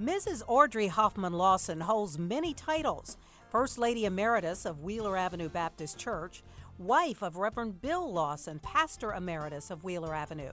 Mrs. Audrey Hoffman Lawson holds many titles: First Lady Emeritus of Wheeler Avenue Baptist Church, wife of Reverend Bill Lawson, Pastor Emeritus of Wheeler Avenue,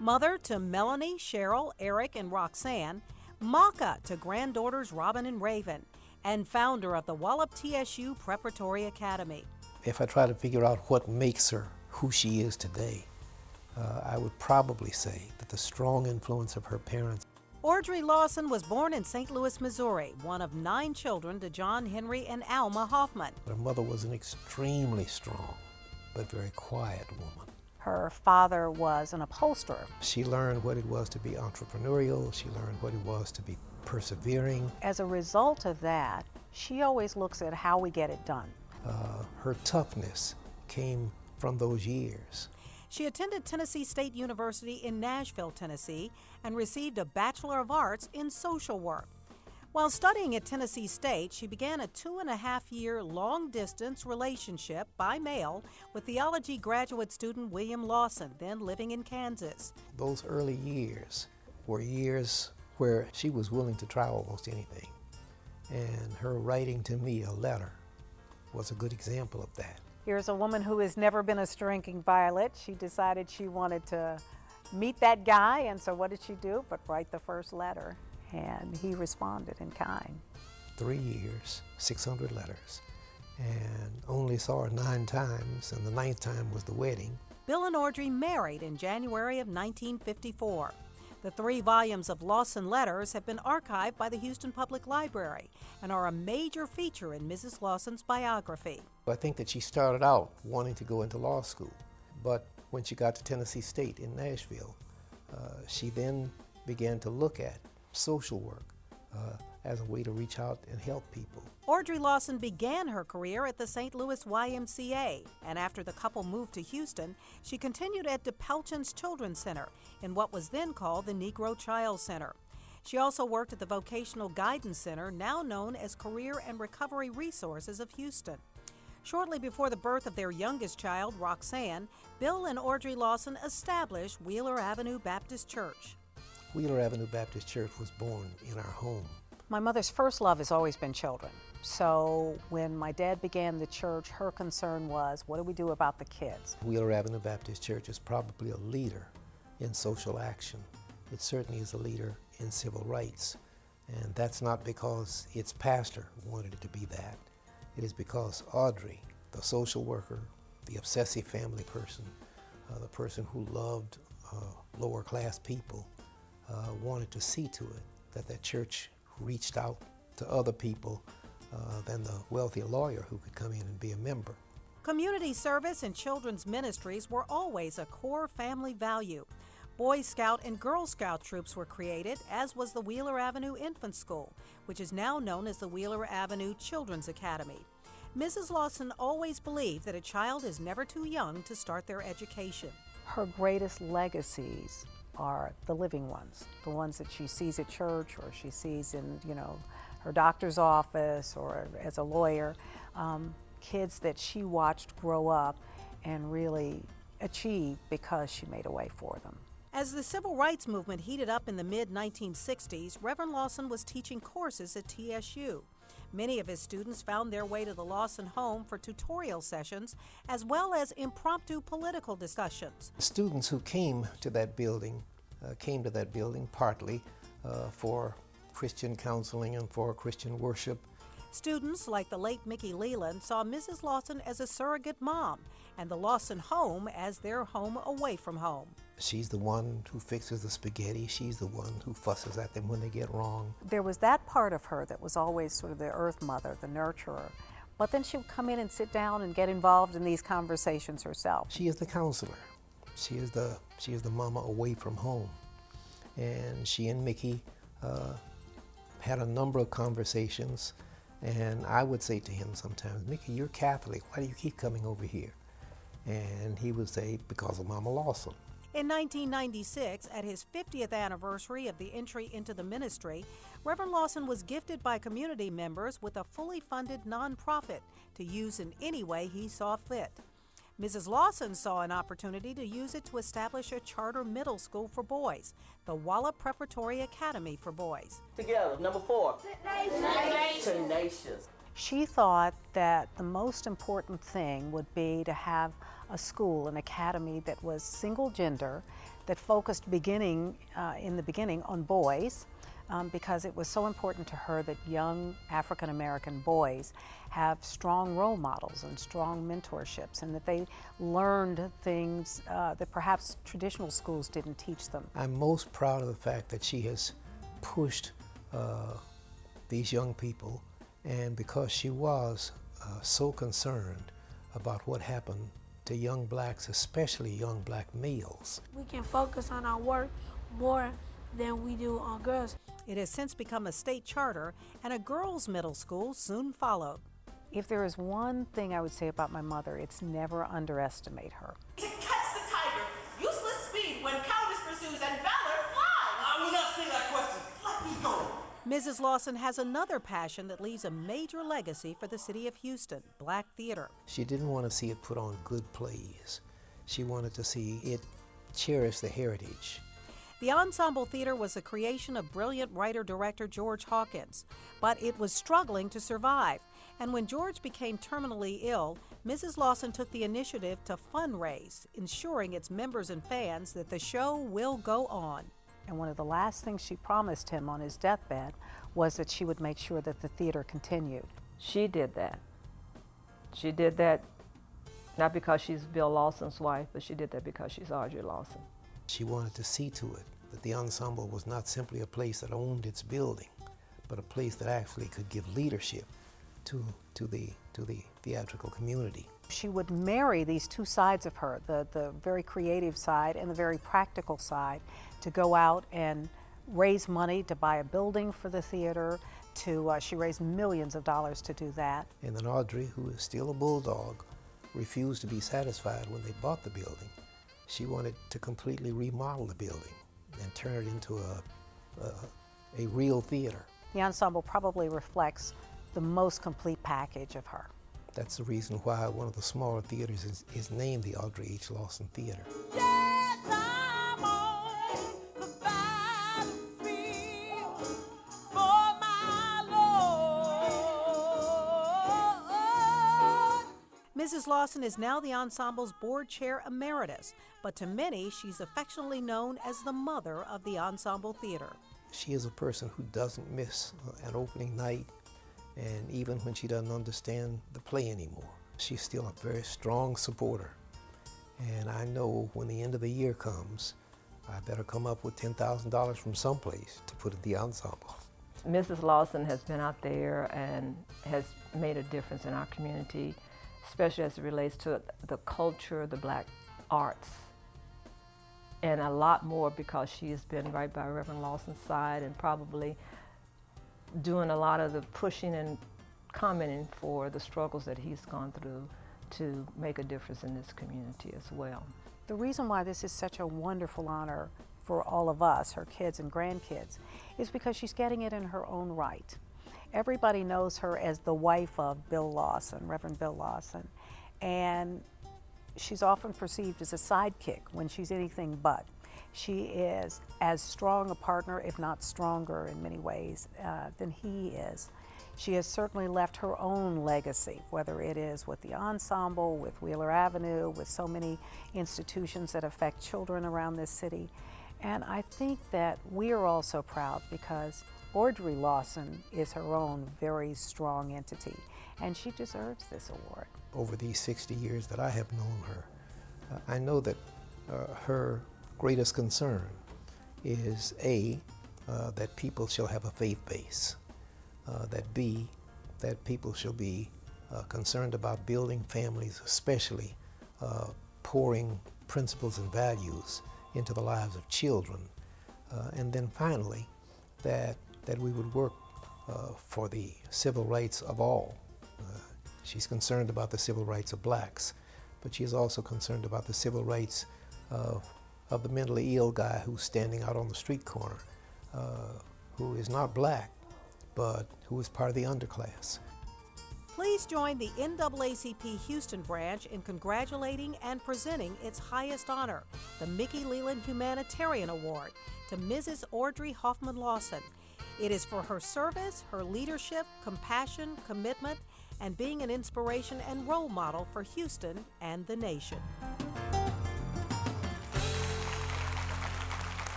mother to Melanie, Cheryl, Eric, and Roxanne, Maka to granddaughters Robin and Raven, and founder of the Wallop TSU Preparatory Academy. If I try to figure out what makes her who she is today, I would probably say that the strong influence of her parents. Audrey Lawson was born in St. Louis, Missouri, one of 9 children to John Henry and Alma Hoffman. Her mother was an extremely strong but very quiet woman. Her father was an upholsterer. She learned what it was to be entrepreneurial. She learned what it was to be persevering. As a result of that, she always looks at how we get it done. Her toughness came from those years. She attended Tennessee State University in Nashville, Tennessee, and received a Bachelor of Arts in Social Work. While studying at Tennessee State, she began a 2.5-year long-distance relationship by mail with theology graduate student William Lawson, then living in Kansas. Those early years were years where she was willing to try almost anything. And her writing to me a letter was a good example of that. Here's a woman who has never been a drinking violet. She decided she wanted to meet that guy, and so what did she do but write the first letter? And he responded in kind. 3 years, 600 letters, and only saw her 9 times, and the 9th time was the wedding. Bill and Audrey married in January of 1954. The 3 volumes of Lawson letters have been archived by the Houston Public Library and are a major feature in Mrs. Lawson's biography. I think that she started out wanting to go into law school, but when she got to Tennessee State in Nashville, she then began to look at social work as a way to reach out and help people. Audrey Lawson began her career at the St. Louis YMCA, and after the couple moved to Houston, she continued at DePelchin's Children's Center in what was then called the Negro Child Center. She also worked at the Vocational Guidance Center, now known as Career and Recovery Resources of Houston. Shortly before the birth of their youngest child, Roxanne, Bill and Audrey Lawson established Wheeler Avenue Baptist Church. Wheeler Avenue Baptist Church was born in our home. My mother's first love has always been children. So when my dad began the church, her concern was, what do we do about the kids? Wheeler Avenue Baptist Church is probably a leader in social action. It certainly is a leader in civil rights. And that's not because its pastor wanted it to be that. It is because Audrey, the social worker, the obsessive family person, the person who loved lower class people, wanted to see to it that that church reached out to other people than the wealthy lawyer who could come in and be a member. Community service and children's ministries were always a core family value. Boy Scout and Girl Scout troops were created, as was the Wheeler Avenue Infant School, which is now known as the Wheeler Avenue Children's Academy. Mrs. Lawson always believed that a child is never too young to start their education. Her greatest legacies are the living ones, the ones that she sees at church or she sees in, her doctor's office or as a lawyer, kids that she watched grow up and really achieve because she made a way for them. As the civil rights movement heated up in the mid-1960s, Reverend Lawson was teaching courses at TSU. Many of his students found their way to the Lawson home for tutorial sessions, as well as impromptu political discussions. Students who came to that building partly for Christian counseling and for Christian worship. Students like the late Mickey Leland saw Mrs. Lawson as a surrogate mom and the Lawson home as their home away from home. She's the one who fixes the spaghetti. She's the one who fusses at them when they get wrong. There was that part of her that was always sort of the earth mother, the nurturer. But then she would come in and sit down and get involved in these conversations herself. She is the counselor. She is the mama away from home. And she and Mickey had a number of conversations. And I would say to him sometimes, Mickey, you're Catholic. Why do you keep coming over here? And he would say, because of Mama Lawson. In 1996, at his 50th anniversary of the entry into the ministry, Reverend Lawson was gifted by community members with a fully funded nonprofit to use in any way he saw fit. Mrs. Lawson saw an opportunity to use it to establish a charter middle school for boys, the Walla Preparatory Academy for Boys. Together, number 4. Tenacious. Tenacious. She thought that the most important thing would be to have a school, an academy that was single gender, that focused in the beginning on boys, because it was so important to her that young African American boys have strong role models and strong mentorships, and that they learned things that perhaps traditional schools didn't teach them. I'm most proud of the fact that she has pushed these young people, and because she was so concerned about what happened to young blacks, especially young black males. We can focus on our work more than we do on girls. It has since become a state charter, and a girls' middle school soon followed. If there is one thing I would say about my mother, it's never underestimate her. To catch the tiger, useless speed when cowardice pursues and valor flies. I will not say that question. Let me go. Mrs. Lawson has another passion that leaves a major legacy for the city of Houston, black theater. She didn't want to see it put on good plays. She wanted to see it cherish the heritage. The Ensemble Theater was the creation of brilliant writer-director George Hawkins, but it was struggling to survive. And when George became terminally ill, Mrs. Lawson took the initiative to fundraise, ensuring its members and fans that the show will go on. And one of the last things she promised him on his deathbed was that she would make sure that the theater continued. She did that. She did that not because she's Bill Lawson's wife, but she did that because she's Audrey Lawson. She wanted to see to it that the ensemble was not simply a place that owned its building, but a place that actually could give leadership to the theatrical community. She would marry these two sides of her, the very creative side and the very practical side, to go out and raise money to buy a building for the theater. She raised millions of dollars to do that. And then Audrey, who is still a bulldog, refused to be satisfied when they bought the building. She wanted to completely remodel the building and turn it into a real theater. The ensemble probably reflects the most complete package of her. That's the reason why one of the smaller theaters is named the Audrey H. Lawson Theater. Yes, I'm on the battlefield for my Lord. Mrs. Lawson is now the ensemble's board chair emeritus, but to many, she's affectionately known as the mother of the Ensemble Theater. She is a person who doesn't miss an opening night, and even when she doesn't understand the play anymore, she's still a very strong supporter. And I know when the end of the year comes, I better come up with $10,000 from someplace to put in the ensemble. Mrs. Lawson has been out there and has made a difference in our community, especially as it relates to the culture, the black arts, and a lot more because she has been right by Reverend Lawson's side and probably doing a lot of the pushing and commenting for the struggles that he's gone through to make a difference in this community as well. The reason why this is such a wonderful honor for all of us, her kids and grandkids, is because she's getting it in her own right. Everybody knows her as the wife of Bill Lawson, Reverend Bill Lawson, and she's often perceived as a sidekick when she's anything but. She is as strong a partner, if not stronger in many ways, than he is. She has certainly left her own legacy, whether it is with the ensemble, with Wheeler Avenue, with so many institutions that affect children around this city. And I think that we are also proud because Audrey Lawson is her own very strong entity, and she deserves this award. Over these 60 years that I have known her, I know that her greatest concern is A, that people shall have a faith base, that B, that people shall be concerned about building families, especially pouring principles and values into the lives of children, and then finally that we would work for the civil rights of all. She's concerned about the civil rights of blacks, but she is also concerned about the civil rights of the mentally ill guy who's standing out on the street corner, who is not black, but who is part of the underclass. Please join the NAACP Houston branch in congratulating and presenting its highest honor, the Mickey Leland Humanitarian Award, to Mrs. Audrey Hoffman Lawson. It is for her service, her leadership, compassion, commitment, and being an inspiration and role model for Houston and the nation.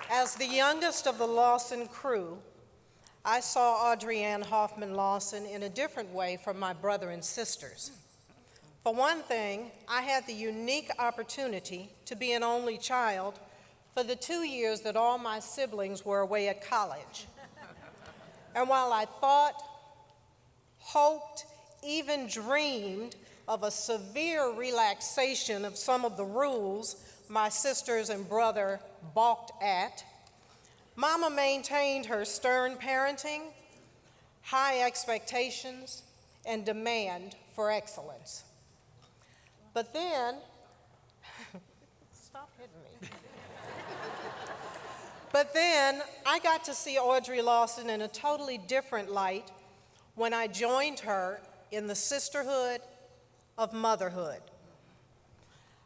As the youngest of the Lawson crew, I saw Audrey Ann Hoffman Lawson in a different way from my brother and sisters. For one thing, I had the unique opportunity to be an only child for the 2 years that all my siblings were away at college. And while I thought, hoped, even dreamed of a severe relaxation of some of the rules my sisters and brother balked at, Mama maintained her stern parenting, high expectations, and demand for excellence. But then, stop hitting me. But then I got to see Audrey Lawson in a totally different light when I joined her in the sisterhood of motherhood.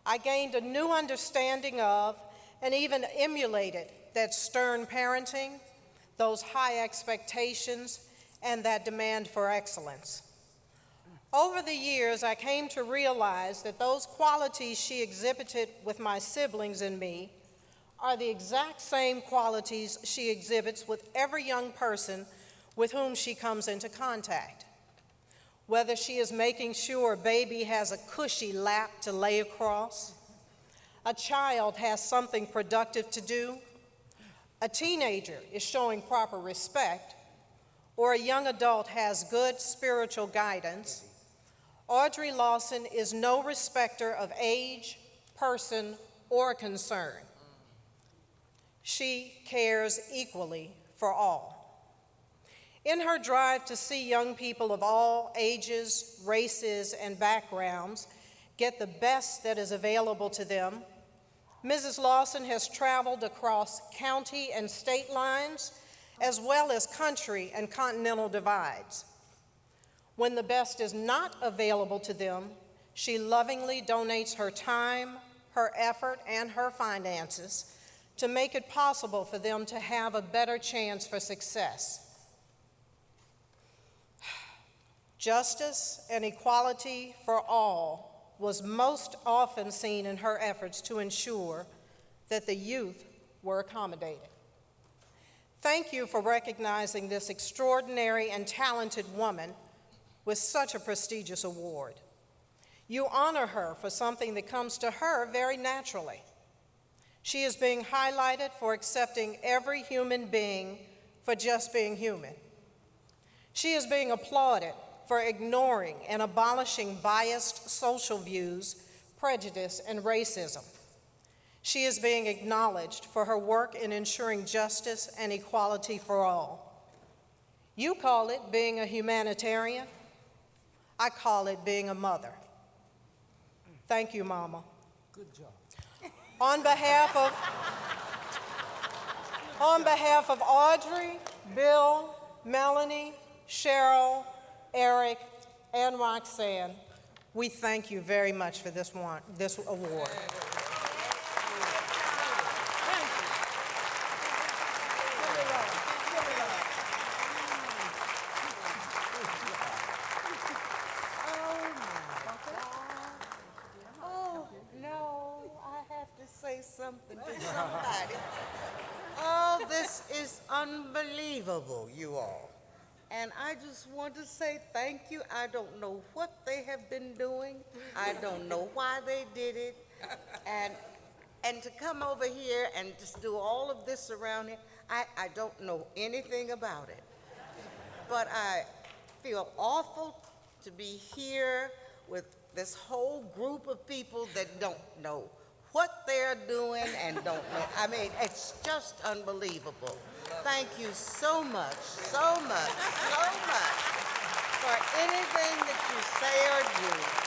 I gained a new understanding of and even emulated that stern parenting, those high expectations, and that demand for excellence. Over the years, I came to realize that those qualities she exhibited with my siblings and me are the exact same qualities she exhibits with every young person with whom she comes into contact. Whether she is making sure a baby has a cushy lap to lay across, a child has something productive to do, a teenager is showing proper respect, or a young adult has good spiritual guidance, Audrey Lawson is no respecter of age, person, or concern. She cares equally for all. In her drive to see young people of all ages, races, and backgrounds get the best that is available to them, Mrs. Lawson has traveled across county and state lines, as well as country and continental divides. When the best is not available to them, she lovingly donates her time, her effort, and her finances to make it possible for them to have a better chance for success. Justice and equality for all was most often seen in her efforts to ensure that the youth were accommodated. Thank you for recognizing this extraordinary and talented woman with such a prestigious award. You honor her for something that comes to her very naturally. She is being highlighted for accepting every human being for just being human. She is being applauded for ignoring and abolishing biased social views, prejudice, and racism. She is being acknowledged for her work in ensuring justice and equality for all. You call it being a humanitarian. I call it being a mother. Thank you, Mama. Good job. On behalf of Audrey, Bill, Melanie, Cheryl, Eric, and Roxanne, we thank you very much for this award. Oh, no, I have to say something to somebody. Oh, this is unbelievable, you all. And I just want to say thank you. I don't know what they have been doing. I don't know why they did it. And to come over here and just do all of this around here, I don't know anything about it. But I feel awful to be here with this whole group of people that don't know what they're doing and don't let, I mean, it's just unbelievable. Thank you so much, so much, so much for anything that you say or do.